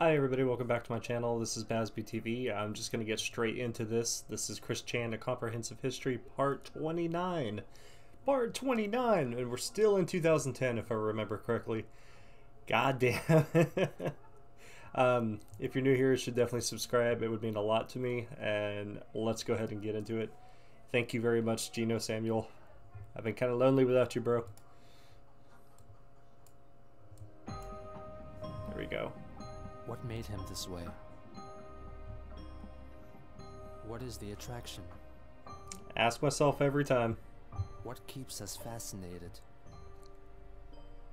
Hi everybody, welcome back to my channel. This is BazzbeTV. I'm just going to get straight into this. This is Chris Chan, A Comprehensive History, Part 29. Part 29! And we're still in 2010, if I remember correctly. God damn. If you're new here, you should definitely subscribe. It would mean a lot to me. And let's go ahead and get into it. Thank you very much, Gino Samuel. I've been kind of lonely without you, bro. There we go. What made him this way? What is the attraction? Ask myself every time. What keeps us fascinated?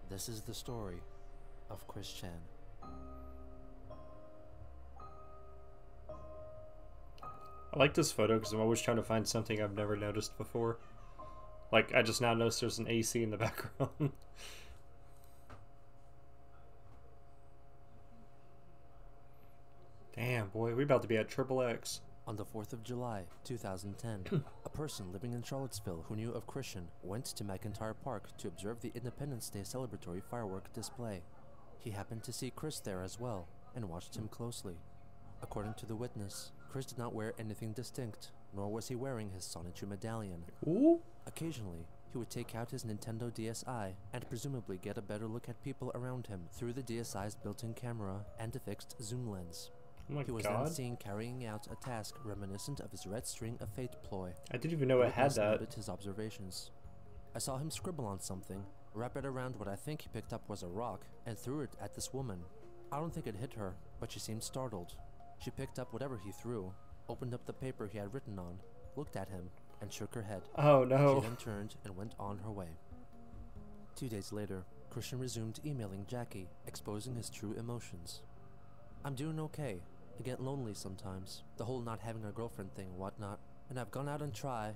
This is the story of Chris Chan. I like this photo because I'm always trying to find something I've never noticed before. Like, I just now noticed there's an AC in the background. Damn, boy, we about to be at Triple X. On the 4th of July, 2010, a person living in Charlottesville who knew of Christian went to McIntyre Park to observe the Independence Day celebratory firework display. He happened to see Chris there as well and watched him closely. According to the witness, Chris did not wear anything distinct, nor was he wearing his Sonichu medallion. Ooh. Occasionally, he would take out his Nintendo DSi and presumably get a better look at people around him through the DSi's built-in camera and a fixed zoom lens. Oh my He was God. then seen carrying out a task reminiscent of his Red String of Fate ploy. I didn't even know it had that. His observations. I saw him scribble on something, wrap it around what I think he picked up was a rock, and threw it at this woman. I don't think it hit her, but she seemed startled. She picked up whatever he threw, opened up the paper he had written on, looked at him, and shook her head. Oh no. She then turned and went on her way. 2 days later, Christian resumed emailing Jackie, exposing his true emotions. I'm doing okay. I get lonely sometimes, the whole not having a girlfriend thing and whatnot, and I've gone out and try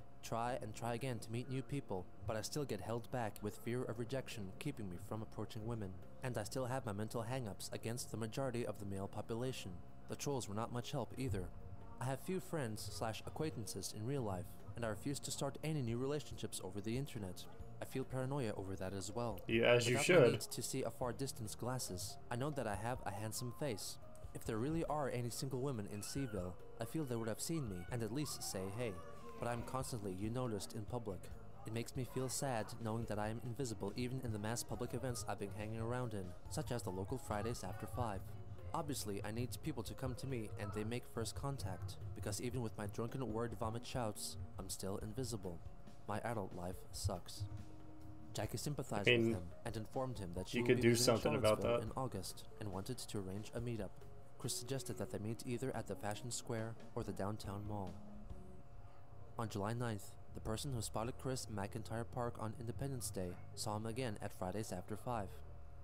again to meet new people, but I still get held back with fear of rejection keeping me from approaching women, and I still have my mental hang-ups against the majority of the male population. The trolls were not much help either. I have few friends/acquaintances in real life, and I refuse to start any new relationships over the internet. I feel paranoia over that as well. Yeah, as you Without should. my need to see a far distance glasses, I know that I have a handsome face. If there really are any single women in Seaville, I feel they would have seen me and at least say hey, but I'm constantly noticed in public. It makes me feel sad knowing that I am invisible even in the mass public events I've been hanging around in, such as the local Fridays after 5. Obviously, I need people to come to me and they make first contact, because even with my drunken word vomit shouts, I'm still invisible. My adult life sucks. Jackie sympathized with him and informed him that she you would could be do visiting something about Charlottesville that. in August and wanted to arrange a meetup. Chris suggested that they meet either at the Fashion Square or the downtown mall. On July 9th, the person who spotted Chris in McIntyre Park on Independence Day saw him again at Fridays after 5.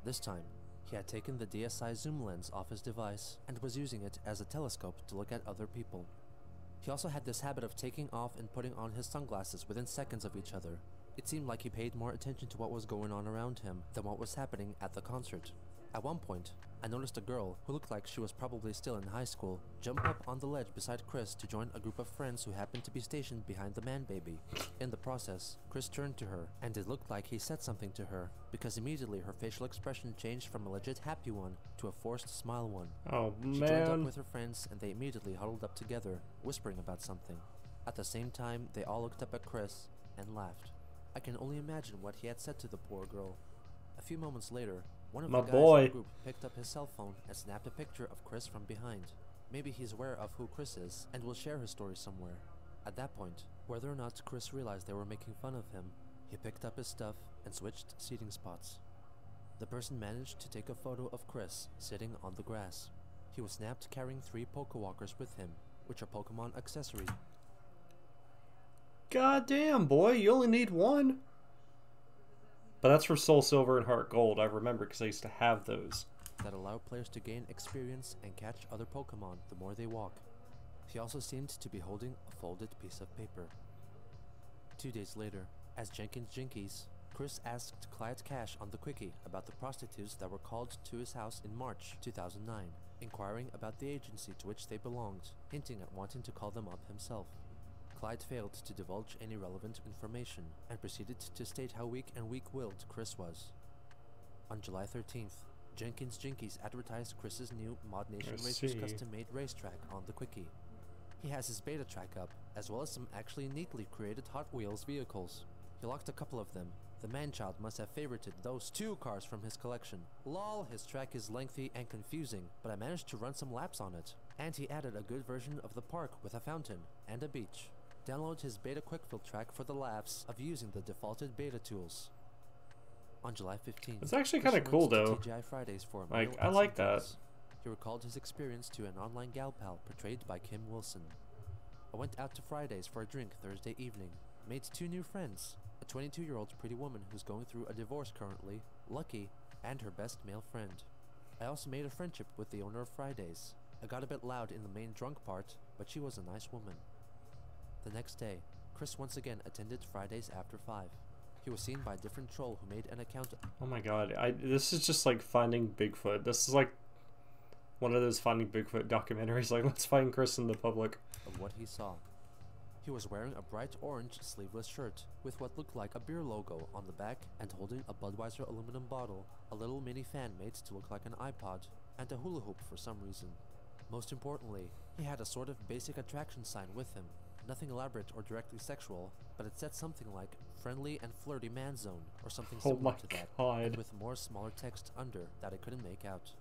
This time, he had taken the DSi zoom lens off his device and was using it as a telescope to look at other people. He also had this habit of taking off and putting on his sunglasses within seconds of each other. It seemed like he paid more attention to what was going on around him than what was happening at the concert. At one point, I noticed a girl, who looked like she was probably still in high school, jump up on the ledge beside Chris to join a group of friends who happened to be stationed behind the man baby. In the process, Chris turned to her, and it looked like he said something to her, because immediately her facial expression changed from a legit happy one to a forced smile one. Oh She joined up man. with her friends and they immediately huddled up together, whispering about something. At the same time, they all looked up at Chris and laughed. I can only imagine what he had said to the poor girl. A few moments later, one of My the guys boy. in the group picked up his cell phone and snapped a picture of Chris from behind. Maybe he's aware of who Chris is and will share his story somewhere. At that point, whether or not Chris realized they were making fun of him, he picked up his stuff and switched seating spots. The person managed to take a photo of Chris sitting on the grass. He was snapped carrying 3 Pokewalkers with him, which are Pokemon accessories. God damn, boy, you only need one. But that's for Soul Silver and Heart Gold. I remember because I used to have those. That allow players to gain experience and catch other Pokemon the more they walk. He also seemed to be holding a folded piece of paper. 2 days later, as Jenkins Jinkies, Chris asked Clyde Cash on the Quickie about the prostitutes that were called to his house in March 2009, inquiring about the agency to which they belonged, hinting at wanting to call them up himself. Clyde failed to divulge any relevant information and proceeded to state how weak and weak-willed Chris was. On July 13th, Jenkins Jinkies advertised Chris's new Mod Nation I Racers see. custom-made racetrack on the Quickie. He has his beta track up, as well as some actually neatly created Hot Wheels vehicles. He locked a couple of them. The man-child must have favorited those 2 cars from his collection. Lol, his track is lengthy and confusing, but I managed to run some laps on it. And he added a good version of the park with a fountain and a beach. Download his beta quick-fill track for the laughs of using the defaulted beta tools. On July 15th, It's actually kind of cool though. TGI Fridays for a Like, meal I and like some that. drinks. He recalled his experience to an online gal pal portrayed by Kim Wilson. I went out to Fridays for a drink Thursday evening. Made 2 new friends. A 22-year-old pretty woman who's going through a divorce currently, Lucky, and her best male friend. I also made a friendship with the owner of Fridays. I got a bit loud in the main drunk part, but she was a nice woman. The next day, Chris once again attended Fridays after 5. He was seen by a different troll who made an account. Oh my god, this is just like Finding Bigfoot. This is like one of those Finding Bigfoot documentaries, like let's find Chris in the public. Of what he saw. He was wearing a bright orange sleeveless shirt with what looked like a beer logo on the back and holding a Budweiser aluminum bottle, a little mini fan made to look like an iPod, and a hula hoop for some reason. Most importantly, he had a sort of basic attraction sign with him. Nothing elaborate or directly sexual, but it said something like friendly and flirty man zone or something similar to that, and with more smaller text under that I couldn't make out.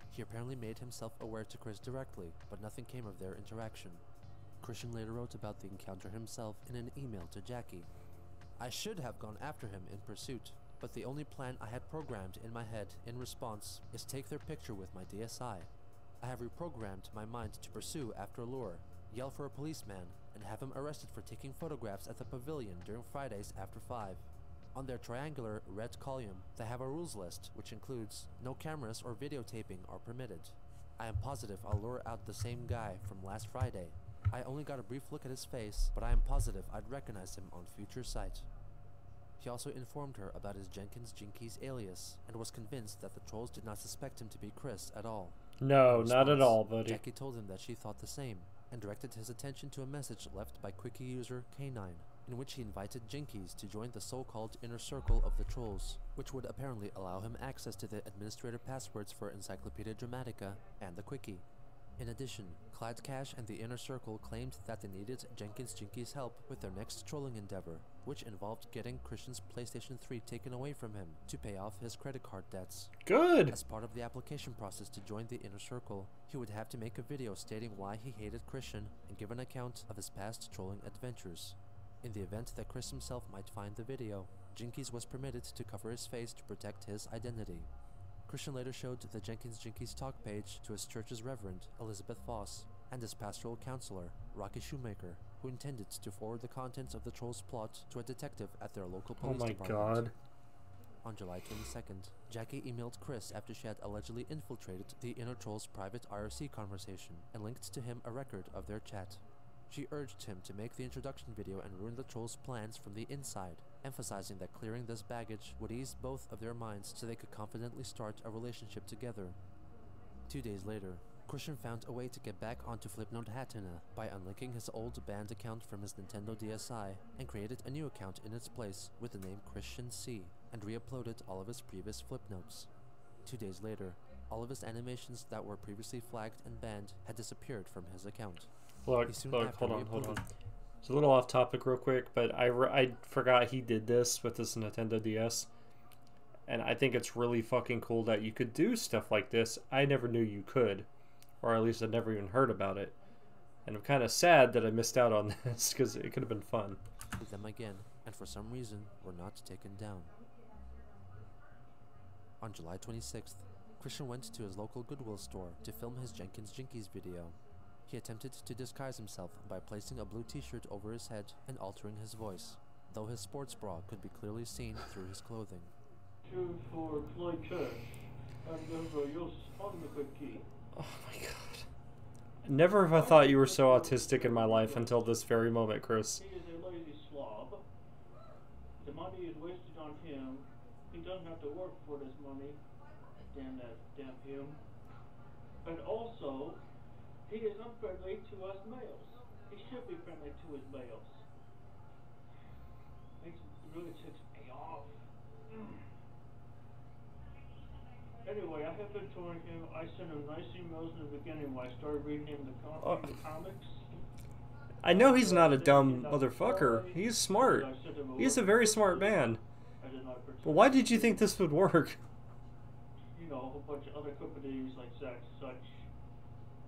He apparently made himself aware to Chris directly, but nothing came of their interaction. Christian later wrote about the encounter himself in an email to Jackie. I should have gone after him in pursuit, but the only plan I had programmed in my head in response is take their picture with my DSI. I have reprogrammed my mind to pursue after a lure, yell for a policeman, and have him arrested for taking photographs at the pavilion during Fridays after 5. On their triangular red column, they have a rules list, which includes no cameras or videotaping are permitted. I am positive I'll lure out the same guy from last Friday. I only got a brief look at his face, but I am positive I'd recognize him on future sight. He also informed her about his Jenkins Jinkies alias, and was convinced that the trolls did not suspect him to be Chris at all. No, not at all, buddy. Jackie told him that she thought the same, and directed his attention to a message left by Quickie user K9, in which he invited Jinkies to join the so-called inner circle of the trolls, which would apparently allow him access to the administrator passwords for Encyclopedia Dramatica and the Quickie. In addition, Clyde Cash and the Inner Circle claimed that they needed Jenkins Jinkies' help with their next trolling endeavor, which involved getting Christian's PlayStation 3 taken away from him to pay off his credit card debts. Good! As part of the application process to join the Inner Circle, he would have to make a video stating why he hated Christian and give an account of his past trolling adventures. In the event that Chris himself might find the video, Jinkies was permitted to cover his face to protect his identity. Christian later showed the Jenkins Jinkies talk page to his church's reverend, Elizabeth Foss, and his pastoral counselor, Rocky Shoemaker, who intended to forward the contents of the trolls' plot to a detective at their local police department. God. On July 22nd, Jackie emailed Chris after she had allegedly infiltrated the Inner Troll's private IRC conversation and linked to him a record of their chat. She urged him to make the introduction video and ruin the trolls' plans from the inside, emphasizing that clearing this baggage would ease both of their minds so they could confidently start a relationship together. 2 days later, Christian found a way to get back onto Flipnote Hatina by unlinking his old banned account from his Nintendo DSi and created a new account in its place with the name Christian C and re-uploaded all of his previous Flipnotes. 2 days later, all of his animations that were previously flagged and banned had disappeared from his account. Look, hold on. It's a little off topic real quick, but I forgot he did this with his Nintendo DS. And I think it's really fucking cool that you could do stuff like this. I never knew you could. Or at least I'd never even heard about it. And I'm kind of sad that I missed out on this, because it could have been fun. With them again, and for some reason were not taken down. On July 26th, Christian went to his local Goodwill store to film his Jenkins Jinkies video. He attempted to disguise himself by placing a blue t-shirt over his head and altering his voice, though his sports bra could be clearly seen through his clothing. For Clyde Cash, and your on the Quickie. Oh my god. Never have I thought you were so autistic in my life until this very moment, Chris. He is a lazy slob. The money is wasted on him. He doesn't have to work for this money. Damn him. And also, he is unfriendly to us males. He should be friendly to his males. It really ticks me off. Anyway, I have been touring him. I sent him nice emails in the beginning when I started reading him the comics. I know he's not a Then he dumb did not motherfucker. reply, He's so smart. I sent him a He's a letter very smart personally. man. I did not But why did you think this would work? You know, a whole bunch of other companies like Zack such.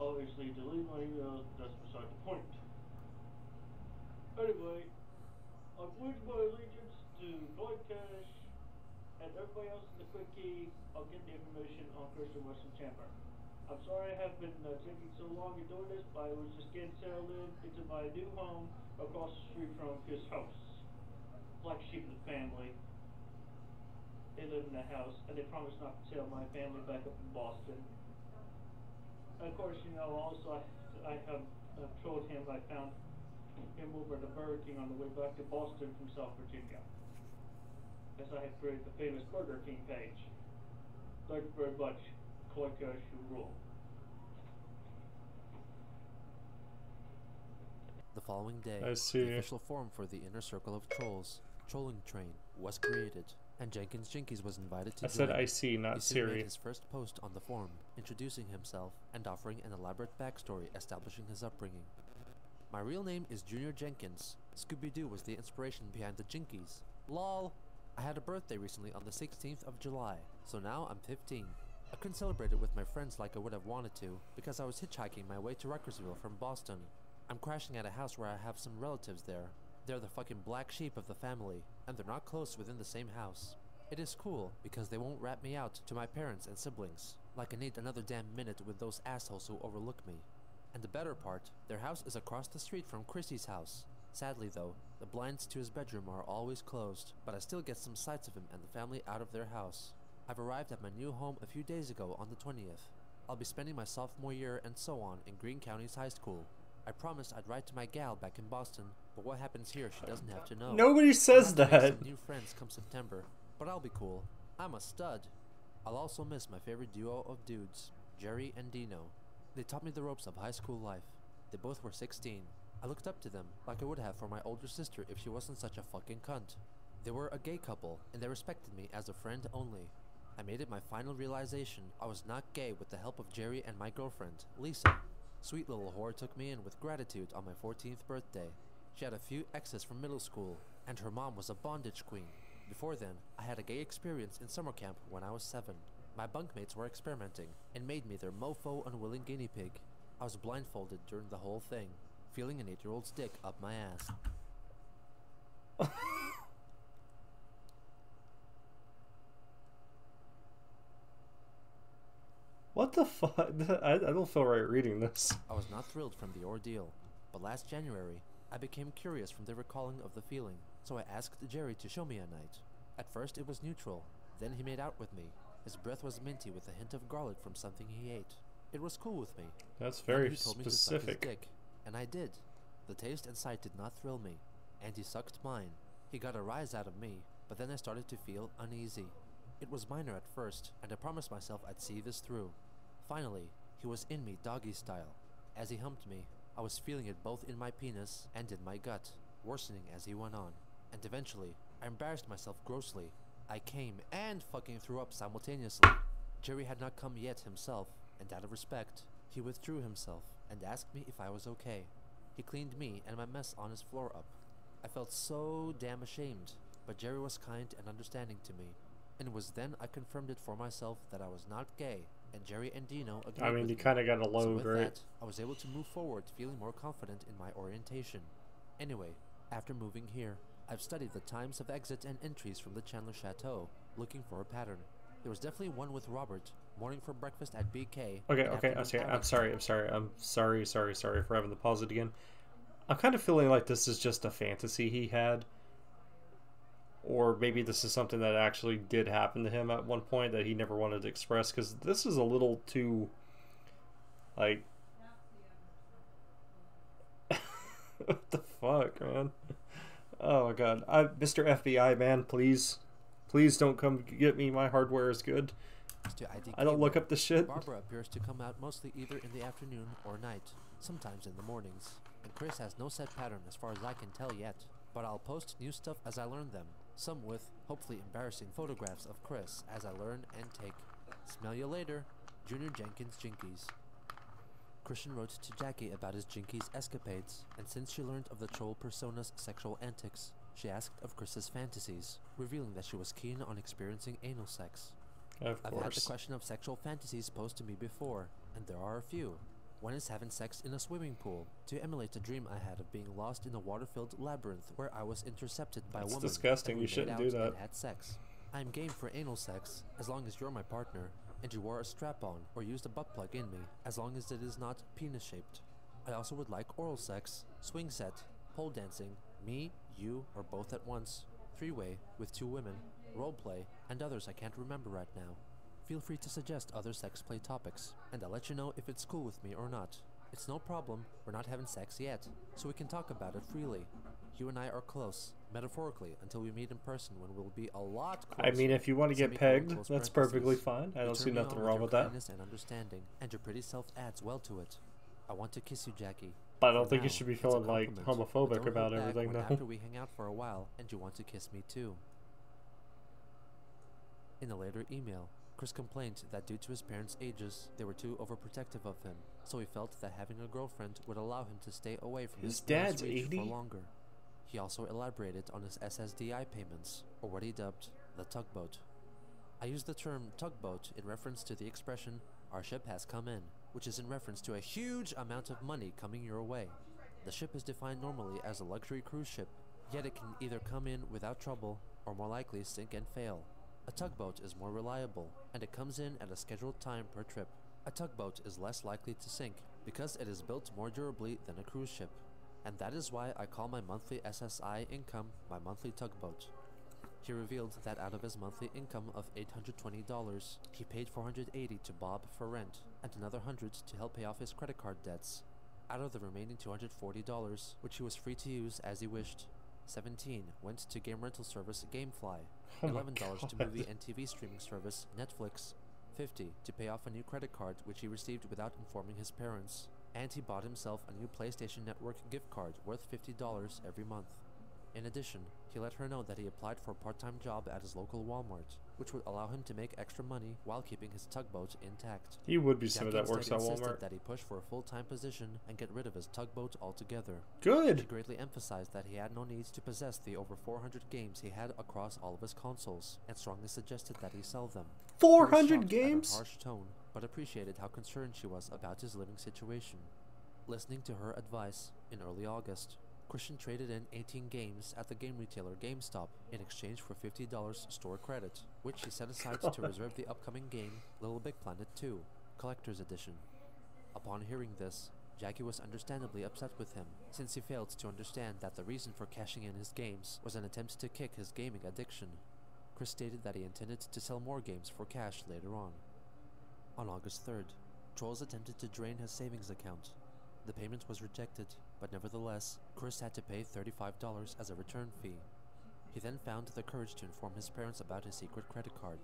Obviously, delete my emails, but that's beside the point. Anyway, I pledge my allegiance to Lloyd Cash and everybody else in the quick key. I'll get the information on Christian Western Chamber. I'm sorry I have been taking so long in doing this, but I was just getting settled into my new home across the street from his house. Black sheep of the family. They live in the house, and they promised not to tell my family back up in Boston. And of course, you know, also I have told him I found him over at the Burger King on the way back to Boston from South Virginia. As I have created the famous Burger King page. Thank you very much. Click as you rule. The following day, I see. the official forum for the Inner Circle of Trolls, Trolling Train, was created, and Jenkins Jinkies was invited to I said join. I see, not He soon Siri. made his first post on the forum, introducing himself and offering an elaborate backstory establishing his upbringing. My real name is Junior Jenkins. Scooby-Doo was the inspiration behind the Jinkies. LOL! I had a birthday recently on the 16th of July, so now I'm 15. I couldn't celebrate it with my friends like I would have wanted to, because I was hitchhiking my way to Ruckersville from Boston. I'm crashing at a house where I have some relatives there. They're the fucking black sheep of the family, and they're not close within the same house. It is cool, because they won't rat me out to my parents and siblings, like I need another damn minute with those assholes who overlook me. And the better part, their house is across the street from Chrissy's house. Sadly though, the blinds to his bedroom are always closed, but I still get some sights of him and the family out of their house. I've arrived at my new home a few days ago on the 20th. I'll be spending my sophomore year and so on in Greene County's high school. I promised I'd write to my gal back in Boston, but what happens here she doesn't have to know. Nobody I'll says have to make that. some new friends come September, but I'll be cool. I'm a stud. I'll also miss my favorite duo of dudes, Jerry and Dino. They taught me the ropes of high school life. They both were 16. I looked up to them like I would have for my older sister if she wasn't such a fucking cunt. They were a gay couple, and they respected me as a friend only. I made it my final realization I was not gay with the help of Jerry and my girlfriend, Lisa. Sweet little whore took me in with gratitude on my 14th birthday. She had a few exes from middle school, and her mom was a bondage queen. Before then, I had a gay experience in summer camp when I was 7. My bunkmates were experimenting, and made me their mofo unwilling guinea pig. I was blindfolded during the whole thing, feeling an 8-year-old's dick up my ass. What the fuck? I don't feel right reading this. I was not thrilled from the ordeal, but last January, I became curious from the recalling of the feeling, so I asked Jerry to show me a night. At first it was neutral, then he made out with me. His breath was minty with a hint of garlic from something he ate. It was cool with me. That's Then very he told me to suck his specific. dick, and I did. The taste and sight did not thrill me, and he sucked mine. He got a rise out of me, but then I started to feel uneasy. It was minor at first, and I promised myself I'd see this through. Finally, he was in me doggy style. As he humped me, I was feeling it both in my penis and in my gut, worsening as he went on. And eventually, I embarrassed myself grossly. I came and fucking threw up simultaneously. Jerry had not come yet himself, and out of respect, he withdrew himself and asked me if I was okay. He cleaned me and my mess on his floor up. I felt so damn ashamed, but Jerry was kind and understanding to me. And it was then I confirmed it for myself that I was not gay, and Jerry and Dino agreed I mean, with you me. kind of got a So load, with right? that, I was able to move forward feeling more confident in my orientation. Anyway, after moving here, I've studied the times of exit and entries from the Chandler Chateau, looking for a pattern. There was definitely one with Robert, morning for breakfast at BK. Okay, and okay, afternoon I'm out. sorry for having to pause it again. I'm kind of feeling like this is just a fantasy he had. Or maybe this is something that actually did happen to him at one point that he never wanted to express, because this is a little too, like... what the fuck, man? Oh my god. Mr. FBI, man, please. Please don't come get me. My hardware is good. To ID I don't look cable. up the shit. Barbara appears to come out mostly either in the afternoon or night, sometimes in the mornings. And Chris has no set pattern as far as I can tell yet, but I'll post new stuff as I learn them, some with hopefully embarrassing photographs of Chris as I learn and take. Smell you later, Junior Jenkins Jinkies. Christian wrote to Jackie about his Jinkies escapades, and since she learned of the troll persona's sexual antics, she asked of Chris's fantasies, revealing that she was keen on experiencing anal sex. Of course. I've had the question of sexual fantasies posed to me before, and there are a few. One is having sex in a swimming pool, to emulate a dream I had of being lost in a water-filled labyrinth where I was intercepted by a woman. That's disgusting. And You we shouldn't made do out that. and had sex. I'm game for anal sex, as long as you're my partner, and you wore a strap-on or used a butt plug in me, as long as it is not penis-shaped. I also would like oral sex, swing set, pole dancing, me, you, or both at once, three-way, with 2 women, roleplay, and others I can't remember right now. Feel free to suggest other sex play topics, and I'll let you know if it's cool with me or not. It's no problem, we're not having sex yet, so we can talk about it freely. You and I are close, metaphorically, until we meet in person when we'll be a lot closer. I mean, if you want to get pegged, that's perfectly fine. I don't see nothing wrong with that. And understanding, and your pretty self adds well to it. I want to kiss you, Jackie. But I don't think you should be feeling like homophobic about everything, though. After we hang out for a while, and you want to kiss me too. In a later email, Chris complained that due to his parents' ages, they were too overprotective of him, so he felt that having a girlfriend would allow him to stay away from his dad's reach for longer. He also elaborated on his SSDI payments, or what he dubbed the tugboat. I use the term tugboat in reference to the expression, "our ship has come in," which is in reference to a huge amount of money coming your way. The ship is defined normally as a luxury cruise ship, yet it can either come in without trouble, or more likely sink and fail. A tugboat is more reliable, and it comes in at a scheduled time per trip. A tugboat is less likely to sink, because it is built more durably than a cruise ship. And that is why I call my monthly SSI income my monthly tugboat. He revealed that out of his monthly income of $820, he paid $480 to Bob for rent, and another $100 to help pay off his credit card debts. Out of the remaining $240, which he was free to use as he wished, $17 went to game rental service GameFly, $11 to movie and TV streaming service Netflix, $50 to pay off a new credit card which he received without informing his parents, and he bought himself a new PlayStation Network gift card worth $50 every month. In addition, he let her know that he applied for a part-time job at his local Walmart, which would allow him to make extra money while keeping his tugboat intact. He would be someone that works at Walmart. That he push for a full-time position and get rid of his tugboat altogether. Good. He greatly emphasized that he had no need to possess the over 400 games he had across all of his consoles, and strongly suggested that he sell them. 400 games? At her harsh tone, but appreciated how concerned she was about his living situation. Listening to her advice, in early August, Christian traded in 18 games at the game retailer GameStop in exchange for $50 store credit, which he set aside to reserve the upcoming game Little Big Planet 2, Collector's Edition. Upon hearing this, Jackie was understandably upset with him, since he failed to understand that the reason for cashing in his games was an attempt to kick his gaming addiction. Chris stated that he intended to sell more games for cash later on. On August 3rd, Trolls attempted to drain his savings account. The payment was rejected, but nevertheless, Chris had to pay $35 as a return fee. He then found the courage to inform his parents about his secret credit card.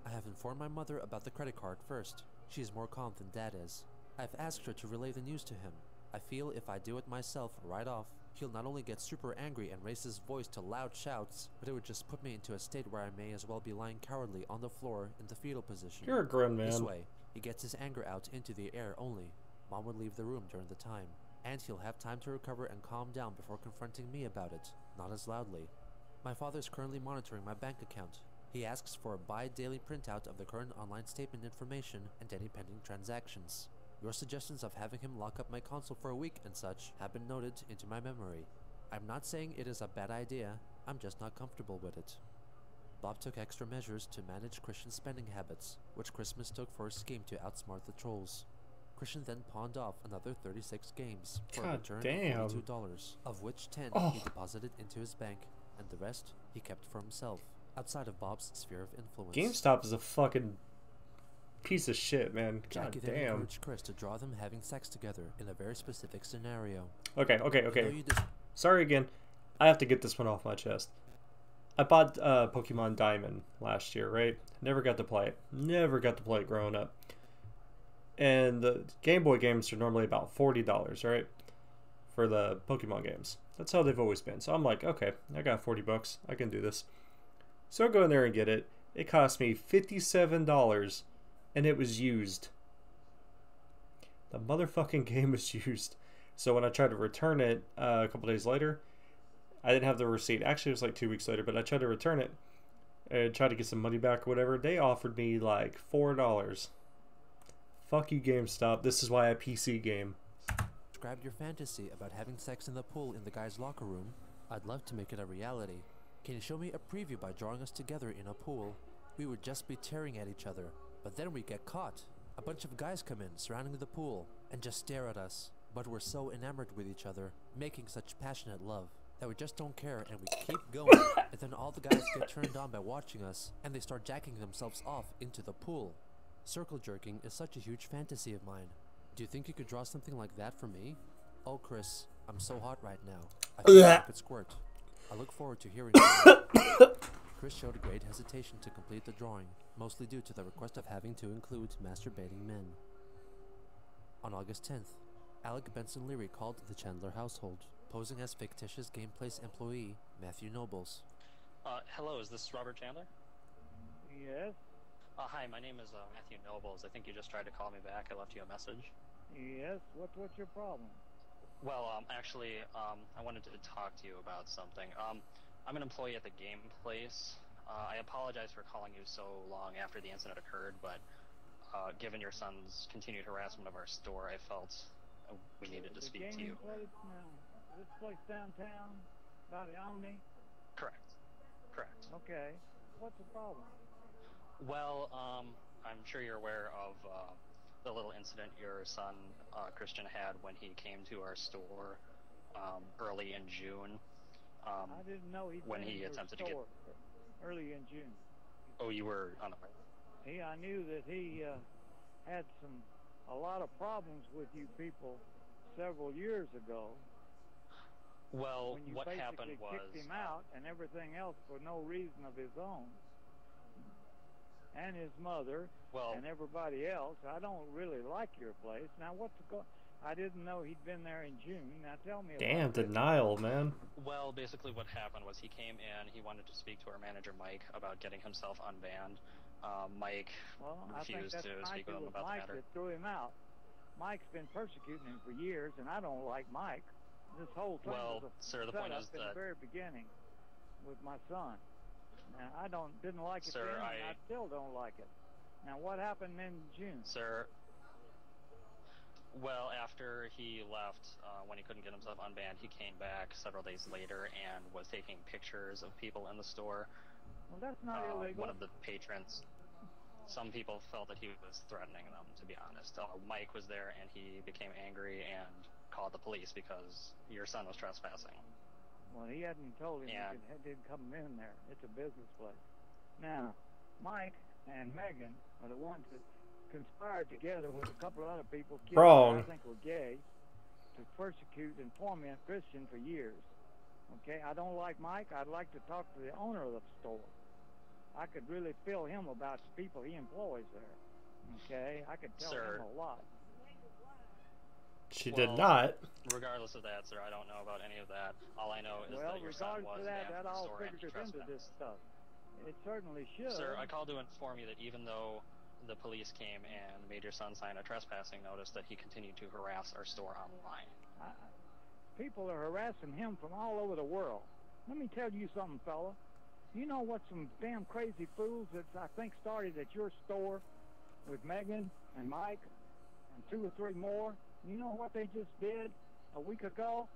I have informed my mother about the credit card first. She is more calm than Dad is. I've asked her to relay the news to him. I feel if I do it myself right off, he'll not only get super angry and raise his voice to loud shouts, but it would just put me into a state where I may as well be lying cowardly on the floor in the fetal position. You're a grown man. This way, he gets his anger out into the air only. Mom would leave the room during the time, and he'll have time to recover and calm down before confronting me about it, not as loudly. My father is currently monitoring my bank account. He asks for a bi-daily printout of the current online statement information and any pending transactions. Your suggestions of having him lock up my console for a week and such have been noted into my memory. I'm not saying it is a bad idea, I'm just not comfortable with it. Bob took extra measures to manage Christian's spending habits, which Chris mistook for a scheme to outsmart the trolls. Christian then pawned off another 36 games for a return of $42, of which 10 he deposited into his bank, and the rest he kept for himself, outside of Bob's sphere of influence. GameStop is a fucking piece of shit, man. Jackie then encouraged Chris to draw them having sex together in a very specific scenario. Okay. Sorry again. I have to get this one off my chest. I bought Pokemon Diamond last year, right? Never got to play it. Never got to play it growing up. And the Game Boy games are normally about $40, right? For the Pokemon games. That's how they've always been. So I'm like, okay, I got $40. I can do this. So I go in there and get it. It cost me $57 and it was used. The motherfucking game was used. So when I tried to return it a couple days later, I didn't have the receipt. Actually, it was like 2 weeks later, but I tried to return it and tried to get some money back or whatever. They offered me like $4. Fuck you, GameStop. This is why I PC game. Described your fantasy about having sex in the pool in the guy's locker room. I'd love to make it a reality. Can you show me a preview by drawing us together in a pool? We would just be tearing at each other, but then we get caught. A bunch of guys come in, surrounding the pool, and just stare at us. But we're so enamored with each other, making such passionate love, that we just don't care and we keep going. And then all the guys get turned on by watching us, and they start jacking themselves off into the pool. Circle jerking is such a huge fantasy of mine. Do you think you could draw something like that for me? Oh, Chris, I'm so hot right now. I feel like I could squirt. I look forward to hearing you. Chris showed a great hesitation to complete the drawing, mostly due to the request of having to include masturbating men. On August 10th, Alec Benson Leary called the Chandler household, posing as fictitious Gameplace employee Matthew Nobles. Hello, is this Robert Chandler? Yes. Hi, my name is Matthew Nobles. I think you just tried to call me back. I left you a message. Yes. What's your problem? Well, actually, I wanted to talk to you about something. I'm an employee at the Game Place. I apologize for calling you so long after the incident occurred, but given your son's continued harassment of our store, I felt we needed to speak to you. Place now. This place downtown, by the Omni? Correct. Okay. What's the problem? Well, I'm sure you're aware of the little incident your son, Christian, had when he came to our store early in June. I didn't know when he attempted to get early in June. Oh, you were unaware. I knew that he had a lot of problems with you people several years ago. Well, when you what basically happened was kicked him out and everything else for no reason of his own. And his mother and everybody else. I don't really like your place. Now, I didn't know he'd been there in June. Now, tell me Damn, about it. denial, man. Well, basically what happened was he came in, he wanted to speak to our manager, Mike, about getting himself unbanned. Mike refused to speak with him about the matter. That threw him out. Mike's been persecuting him for years, and I don't like Mike. This whole thing was a sir, the point is in the very beginning with my son. Now, I didn't like it sir, then, and I still don't like it. Now, what happened in June? Sir, well, after he left, when he couldn't get himself unbanned, he came back several days later and was taking pictures of people in the store. Well, that's not illegal. One of the patrons, some people felt that he was threatening them, to be honest. Mike was there, and he became angry and called the police because your son was trespassing. Well, he hadn't told him he didn't come in there. It's a business place. Now, Mike and Megan are the ones that conspired together with a couple of other people, kids Wrong. that I think were gay, to persecute and torment Christian for years. Okay, I don't like Mike. I'd like to talk to the owner of the store. I could really fill him about the people he employs there. Okay, I could tell him a lot. She did not. Regardless of that, sir, I don't know about any of that. All I know is that your son was that banned from the all store and he figures into this trespassed. stuff. It certainly should. Sir, I called to inform you that even though the police came and made your son sign a trespassing notice, that he continued to harass our store online. People are harassing him from all over the world. Let me tell you something, fella. You know what some damn crazy fools that I think started at your store with Megan and Mike and 2 or 3 more? You know what they just did a week ago?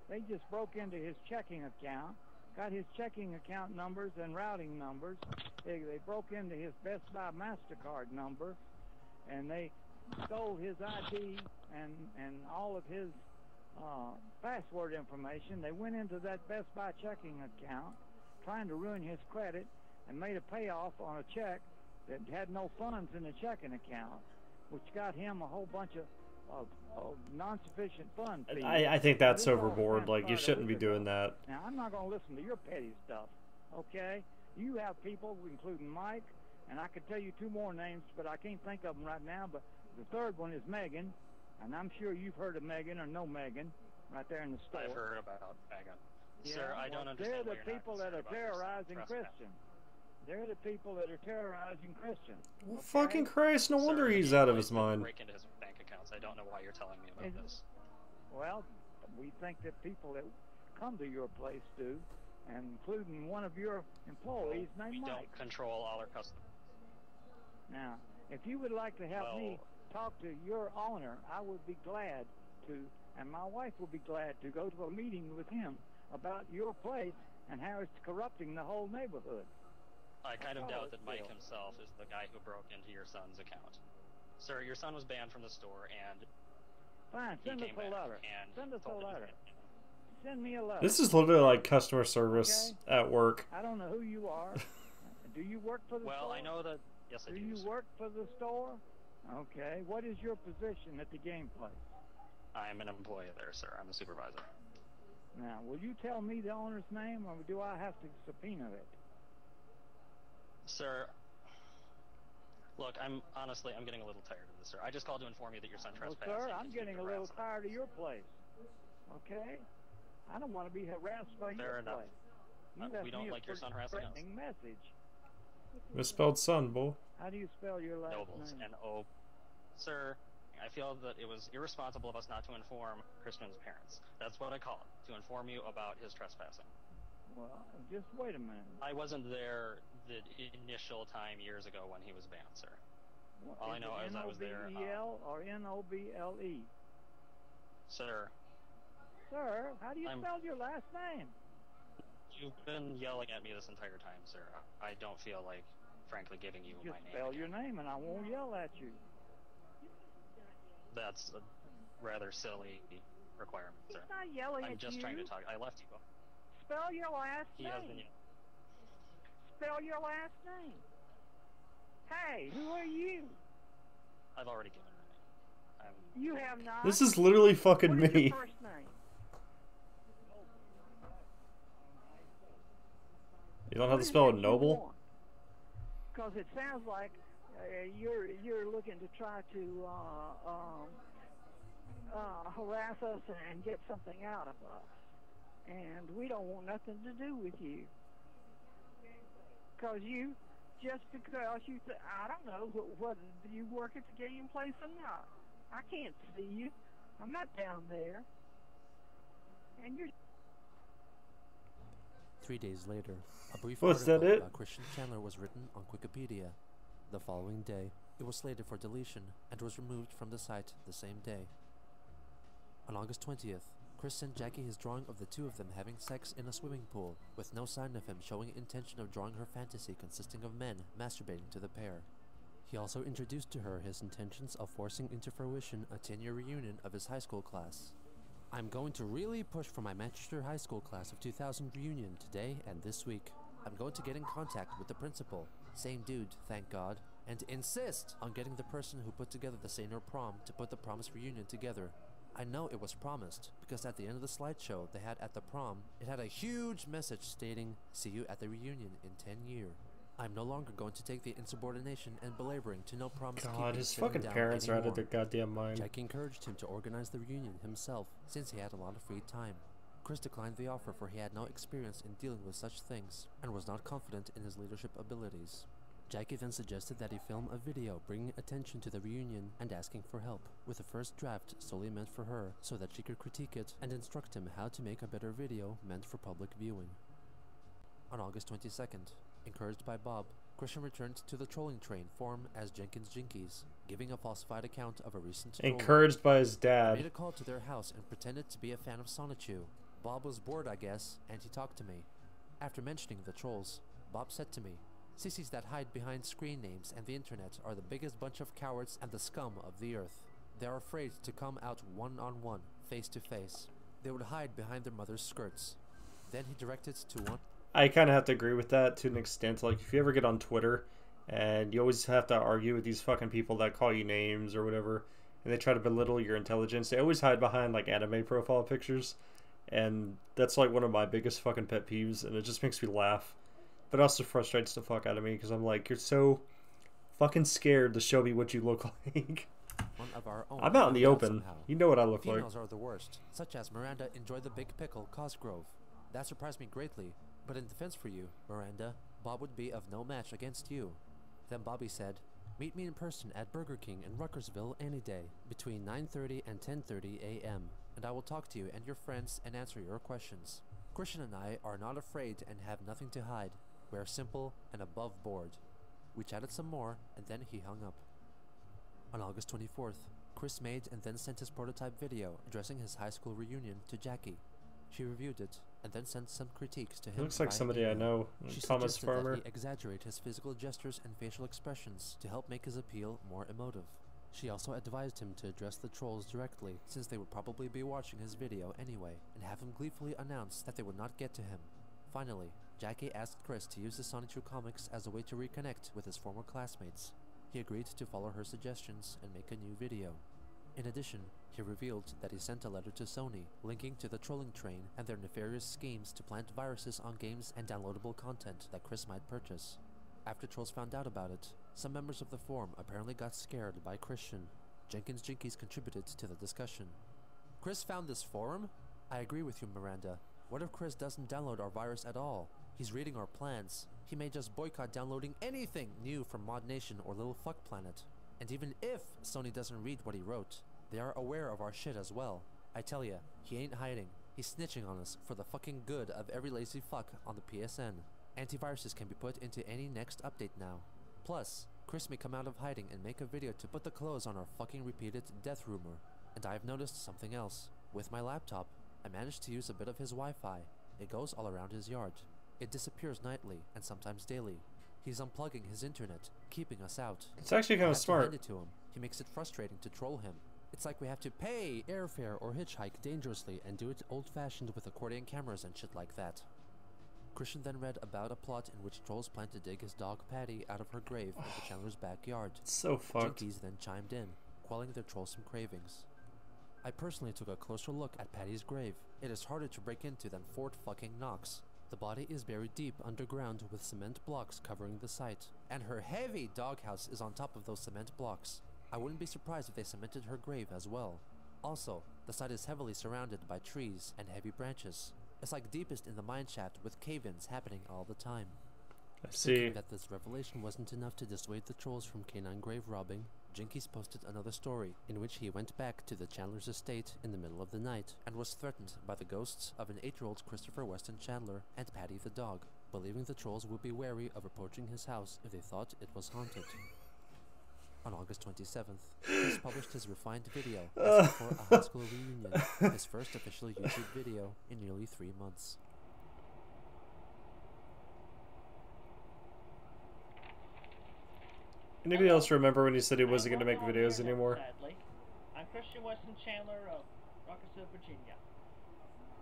They just broke into his checking account, got his checking account numbers and routing numbers. They broke into his Best Buy MasterCard number, and they stole his ID and all of his password information. They went into that Best Buy checking account, trying to ruin his credit, and made a payoff on a check that had no funds in the checking account, which got him a whole bunch of non-sufficient funds. I think that's overboard. Like, you shouldn't be doing that. Now, I'm not going to listen to your petty stuff, okay? You have people, including Mike, and I could tell you 2 more names, but I can't think of them right now, but the third one is Megan, and I'm sure you've heard of Megan or know Megan right there in the store. I've heard about Megan. Yeah, Sir, I don't understand. They're the people that are terrorizing Christian. They're the people that are terrorizing Christians. Well, okay? fucking Christ, no Sir, wonder the he's game out of place his didn't mind. break into his bank accounts. I don't know why you're telling me about this. Well, we think that people that come to your place do, and including one of your employees We named don't Mike. control all our customers. Now, if you would like to have me talk to your owner, I would be glad to, and my wife will be glad to go to a meeting with him about your place and how it's corrupting the whole neighborhood. I kind of doubt that Mike Bill. himself is the guy who broke into your son's account. Sir, your son was banned from the store, and Fine, he send us came a back letter. and Send us a told his letter. family. Send me a letter. This is literally like customer service at work. I don't know who you are. Do you work for the store? Well, I know that. Yes, I Do do. you sir. work for the store? Okay. What is your position at the game place? I'm an employee there, sir. I'm a supervisor. Now, will you tell me the owner's name, or do I have to subpoena it? Sir, look, I'm getting a little tired of this, sir. I just called to inform you that your son Well, trespassed. sir, and I'm continued getting to a little harass tired of your place. Okay? I don't want to be harassed by Fair your enough. place. You left We don't me a like your son pretty harassing us. threatening message. Misspelled son, boy. How do you spell your last Nobles name? and O. Sir, I feel that it was irresponsible of us not to inform Christian's parents. That's what I called, to inform you about his trespassing. Well, just wait a minute. I wasn't there the initial time years ago when he was banned, sir. All I know is I was there. N-O-B-E-L or N-O-B-L-E? Sir, Sir, how do you I'm- spell your last name? you've been yelling at me this entire time, sir. I don't feel like, frankly, giving you Just my name. spell again. your name and I won't yell at you. That's a rather silly requirement, sir. He's not yelling I'm at just you. trying to talk. I left you. Spell your last He name. has been. Spell your last name. Hey, who are you? I've already given my name. You have not. This is literally fucking What is me. your first name? You don't have to spell it noble? Because it sounds like you're looking to try to harass us and get something out of us, and we don't want nothing to do with you. Because just because you, I don't know whether you work at the game place or not. I can't see you. I'm not down there. And you're. 3 days later, a brief Was that article it? about Christian Chandler was written on Wikipedia. The following day, it was slated for deletion and was removed from the site the same day. On August 20th, Chris sent Jackie his drawing of the two of them having sex in a swimming pool, with no sign of him showing intention of drawing her fantasy consisting of men masturbating to the pair. He also introduced to her his intentions of forcing into fruition a 10-year reunion of his high school class. I'm going to really push for my Manchester High School class of 2000 reunion today and this week. I'm going to get in contact with the principal, same dude, thank God, and insist on getting the person who put together the Say No Prom to put the promised reunion together. I know it was promised, because at the end of the slideshow they had at the prom, it had a huge message stating, "See you at the reunion in 10 years." I'm no longer going to take the insubordination and belaboring to no promise God, keeping his sitting fucking down parents are out of anymore. their goddamn mind. Jack encouraged him to organize the reunion himself, since he had a lot of free time. Chris declined the offer for he had no experience in dealing with such things, and was not confident in his leadership abilities. Jackie then suggested that he film a video bringing attention to the reunion and asking for help, with the first draft solely meant for her, so that she could critique it and instruct him how to make a better video meant for public viewing. On August 22nd, encouraged by Bob, Christian returned to the trolling train forum as Jenkins Jinkies, giving a falsified account of a recent trolling. Encouraged by his He made dad. a call to their house and pretended to be a fan of Sonichu. Bob was bored, I guess, and he talked to me. After mentioning the trolls, Bob said to me, "Sissies that hide behind screen names and the internet are the biggest bunch of cowards and the scum of the earth. They are afraid to come out one-on-one, face-to-face. They would hide behind their mother's skirts." Then he directed to one. I kind of have to agree with that to an extent. Like, if you ever get on Twitter and you always have to argue with these fucking people that call you names or whatever, and they try to belittle your intelligence, they always hide behind, like, anime profile pictures. And that's, like, one of my biggest fucking pet peeves, and it just makes me laugh. But it also frustrates the fuck out of me, because I'm like, you're so fucking scared to show me what you look like. One of our own. I'm out in the found open. somehow. You know what I look like. Females are the worst, such as Miranda enjoyed the Big Pickle Cosgrove. That surprised me greatly, but in defense for you, Miranda, Bob would be of no match against you. Then Bobby said, "Meet me in person at Burger King in Ruckersville any day, between 9:30 and 10:30 a.m., and I will talk to you and your friends and answer your questions." Christian and I are not afraid and have nothing to hide. We are simple and above board. We chatted some more, and then he hung up. On August 24th, Chris made and then sent his prototype video addressing his high school reunion to Jackie. She reviewed it, and then sent some critiques to him. Looks like via somebody I email. know. She Thomas suggested Farmer. that he exaggerate his physical gestures and facial expressions to help make his appeal more emotive. She also advised him to address the trolls directly, since they would probably be watching his video anyway, and have him gleefully announce that they would not get to him. Finally, Jackie asked Chris to use the Sonic 2 comics as a way to reconnect with his former classmates. He agreed to follow her suggestions and make a new video. In addition, he revealed that he sent a letter to Sony, linking to the trolling train and their nefarious schemes to plant viruses on games and downloadable content that Chris might purchase. After trolls found out about it, some members of the forum apparently got scared by Christian. Jenkins Jinkies contributed to the discussion. "Chris found this forum? I agree with you, Miranda. What if Chris doesn't download our virus at all? He's reading our plans. He may just boycott downloading anything new from Mod Nation or Little Fuck Planet. And even if Sony doesn't read what he wrote, they are aware of our shit as well. I tell ya, he ain't hiding. He's snitching on us for the fucking good of every lazy fuck on the PSN. Antiviruses can be put into any next update now. Plus, Chris may come out of hiding and make a video to put the close on our fucking repeated death rumor. And I've noticed something else. With my laptop, I managed to use a bit of his Wi-Fi. It goes all around his yard. It disappears nightly and sometimes daily. He's unplugging his internet, keeping us out. It's actually kind of I have to hand smart. it to him. He makes it frustrating to troll him. It's like we have to pay airfare or hitchhike dangerously and do it old-fashioned with accordion cameras and shit like that. Christian then read about a plot in which trolls plan to dig his dog Patty out of her grave in the Chandler's backyard. It's so fucked. Jinkies then chimed in, quelling their trollsome cravings. I personally took a closer look at Patty's grave. It is harder to break into than Fort fucking Knox. The body is buried deep underground with cement blocks covering the site, and her heavy doghouse is on top of those cement blocks. I wouldn't be surprised if they cemented her grave as well. Also, the site is heavily surrounded by trees and heavy branches. It's like deepest in the mine shaft with cave-ins happening all the time. I see. Thinking that this revelation wasn't enough to dissuade the trolls from canine grave robbing, Jinkies posted another story in which he went back to the Chandler's estate in the middle of the night and was threatened by the ghosts of an 8-year-old Christopher Weston Chandler and Patty the dog, believing the trolls would be wary of approaching his house if they thought it was haunted. On August 27th, Chris published his refined video as for a high school reunion, his first official YouTube video in nearly 3 months. Anybody else remember when he said he wasn't going to make videos anymore? Sadly. I'm Christian Weston Chandler of Ruckersville, Virginia.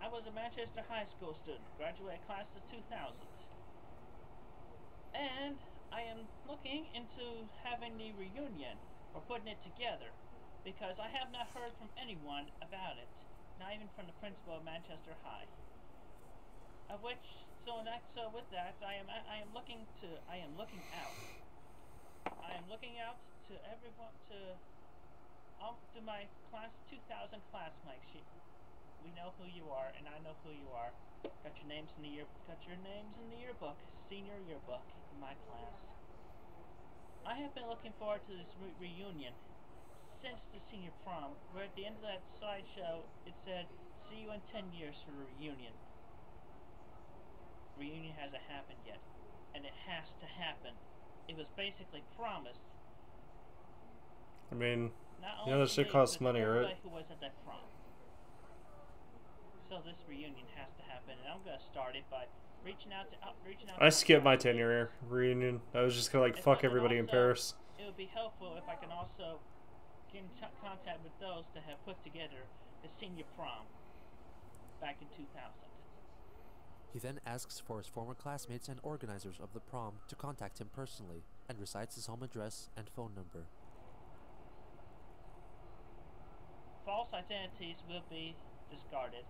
I was a Manchester High School student, graduated class of 2000. And I am looking into having the reunion, or putting it together, because I have not heard from anyone about it, not even from the principal of Manchester High. Of which, so with that, I am looking out. I am looking out to everyone, to my class 2000 classmates. We know who you are, and I know who you are. Got your names in the yearbook, senior yearbook in my class. I have been looking forward to this reunion since the senior prom, where at the end of that slideshow it said, "See you in 10 years for a reunion." Reunion hasn't happened yet, and it has to happen. It was basically promised. I mean, Not yeah, only that shit me, costs but money, everybody right? who was at that prom. So this reunion has to happen, and I'm gonna start it by reaching out to I skipped my 10-year reunion. I was just going to, like, If I fuck can everybody in also- Paris. It would be helpful if I can also get in contact with those that have put together the senior prom back in 2000. He then asks for his former classmates and organizers of the prom to contact him personally, and recites his home address and phone number. False identities will be discarded.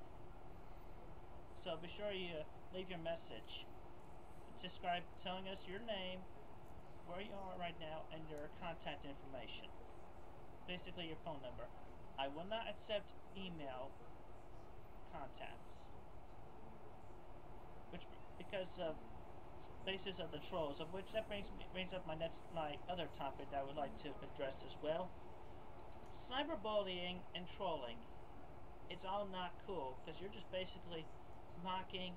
So be sure you leave your message. Describe telling us your name, where you are right now, and your contact information. Basically your phone number. I will not accept email contacts. Because of basis of the trolls, of which that brings up my other topic that I would like to address as well. Cyberbullying and trolling. It's all not cool because you're just basically mocking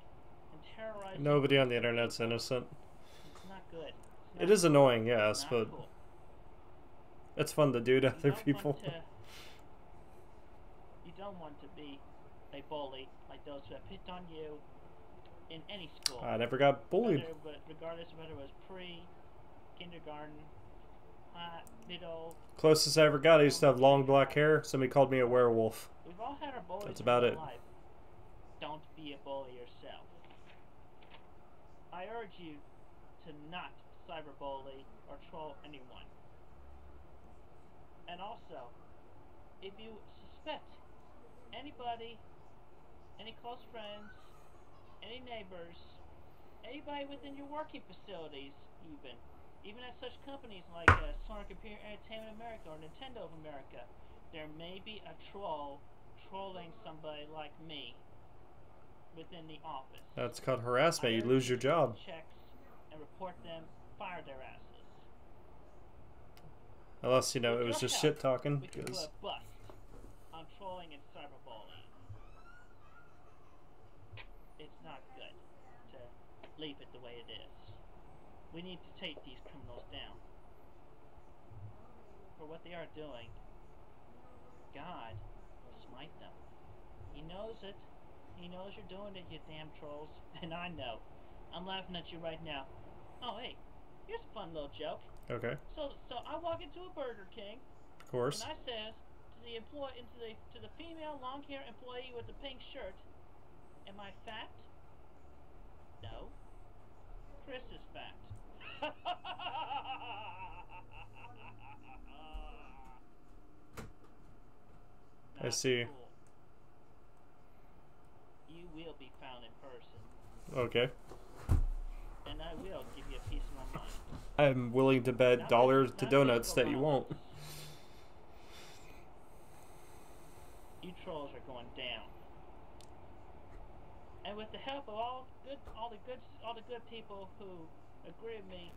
and terrorizing. Nobody on the internet's innocent. It's not good. It is annoying, yes, but cool. It's fun to do to other people. You don't want to be a bully like those who have picked on you in any school. I never got bullied. Regardless of whether it was kindergarten, middle. Closest I ever got, I used to have long black hair. Somebody called me a werewolf. We've all had our bullies. That's about it. Life. Don't be a bully yourself. I urge you to not cyberbully or troll anyone. And also, if you suspect anybody, any close friends, any neighbors, anybody within your working facilities, even at such companies like Sony Computer Entertainment America or Nintendo of America, there may be a troll trolling somebody like me within the office. That's called harassment. You lose your job. Checks and report them, fire their asses. Unless, you know, it was just shit talking. We can put a bust on trolling and cyberbullying. It's not good to leave it the way it is. We need to take these criminals down for what they are doing. God will smite them. He knows it. He knows you're doing it, you damn trolls. And I know. I'm laughing at you right now. Oh, hey, here's a fun little joke. Okay. So I walk into a Burger King. Of course. And I says to the to the female long-hair employee with the pink shirt, "Am I fat?" No. Chris is fat. I see. Cool. You will be found in person. Okay. And I will give you a piece of my mind. I'm willing to bet dollars to donuts that you won't. You trolls are going down. And with the help of all the good people who agree with me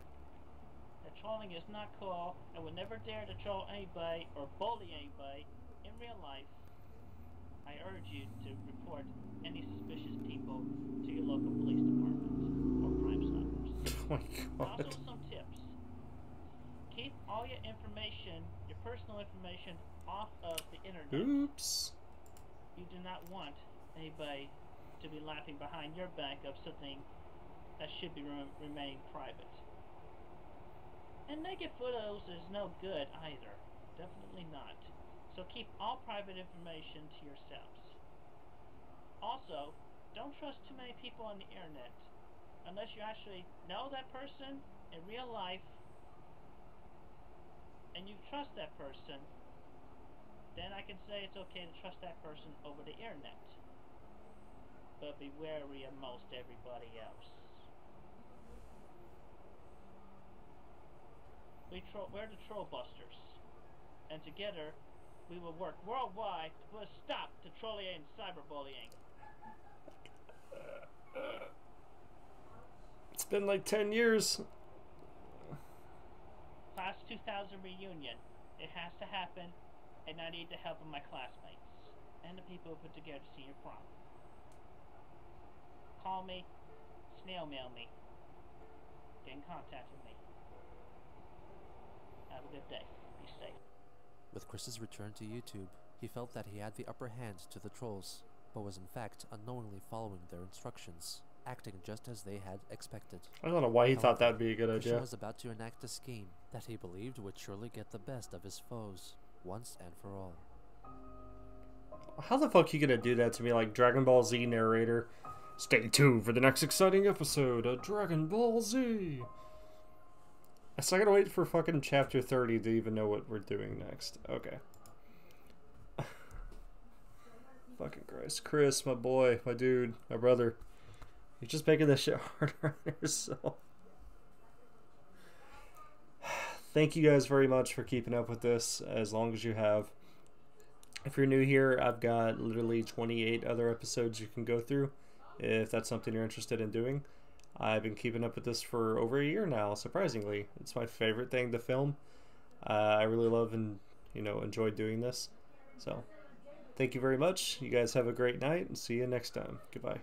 that trolling is not cool and would never dare to troll anybody or bully anybody in real life, I urge you to report any suspicious people to your local police department or Crime Stoppers. Oh my God. Also, some tips. Keep all your information, your personal information, off of the internet. Oops. You do not want anybody to be laughing behind your back of something that should be remain private. And naked photos is no good either. Definitely not. So keep all private information to yourselves. Also, don't trust too many people on the internet unless you actually know that person in real life and you trust that person. Then I can say it's okay to trust that person over the internet. But be wary of most everybody else. We're the Troll Busters. And together, we will work worldwide to put a stop to trolling and cyberbullying. It's been like 10 years. Class 2000 reunion. It has to happen, and I need the help of my classmates and the people who put together senior prom. Call me, snail mail me, get in contact with me. Have a good day. Be safe. With Chris's return to YouTube, he felt that he had the upper hand to the trolls, but was in fact unknowingly following their instructions, acting just as they had expected. I don't know why he thought that would be a good Christian idea. was about to enact a scheme that he believed would surely get the best of his foes, once and for all. How the fuck you gonna do that to me like Dragon Ball Z narrator? Stay tuned for the next exciting episode of Dragon Ball Z. So I gotta wait for fucking chapter 30 to even know what we're doing next. Okay. Fucking Christ. Chris, my boy, my dude, my brother. You're just making this shit harder on yourself. Thank you guys very much for keeping up with this as long as you have. If you're new here, I've got literally 28 other episodes you can go through if that's something you're interested in doing. I've been keeping up with this for over a year now, surprisingly. It's my favorite thing to film. I really love and, you know, enjoy doing this. So, thank you very much. You guys have a great night, and see you next time. Goodbye.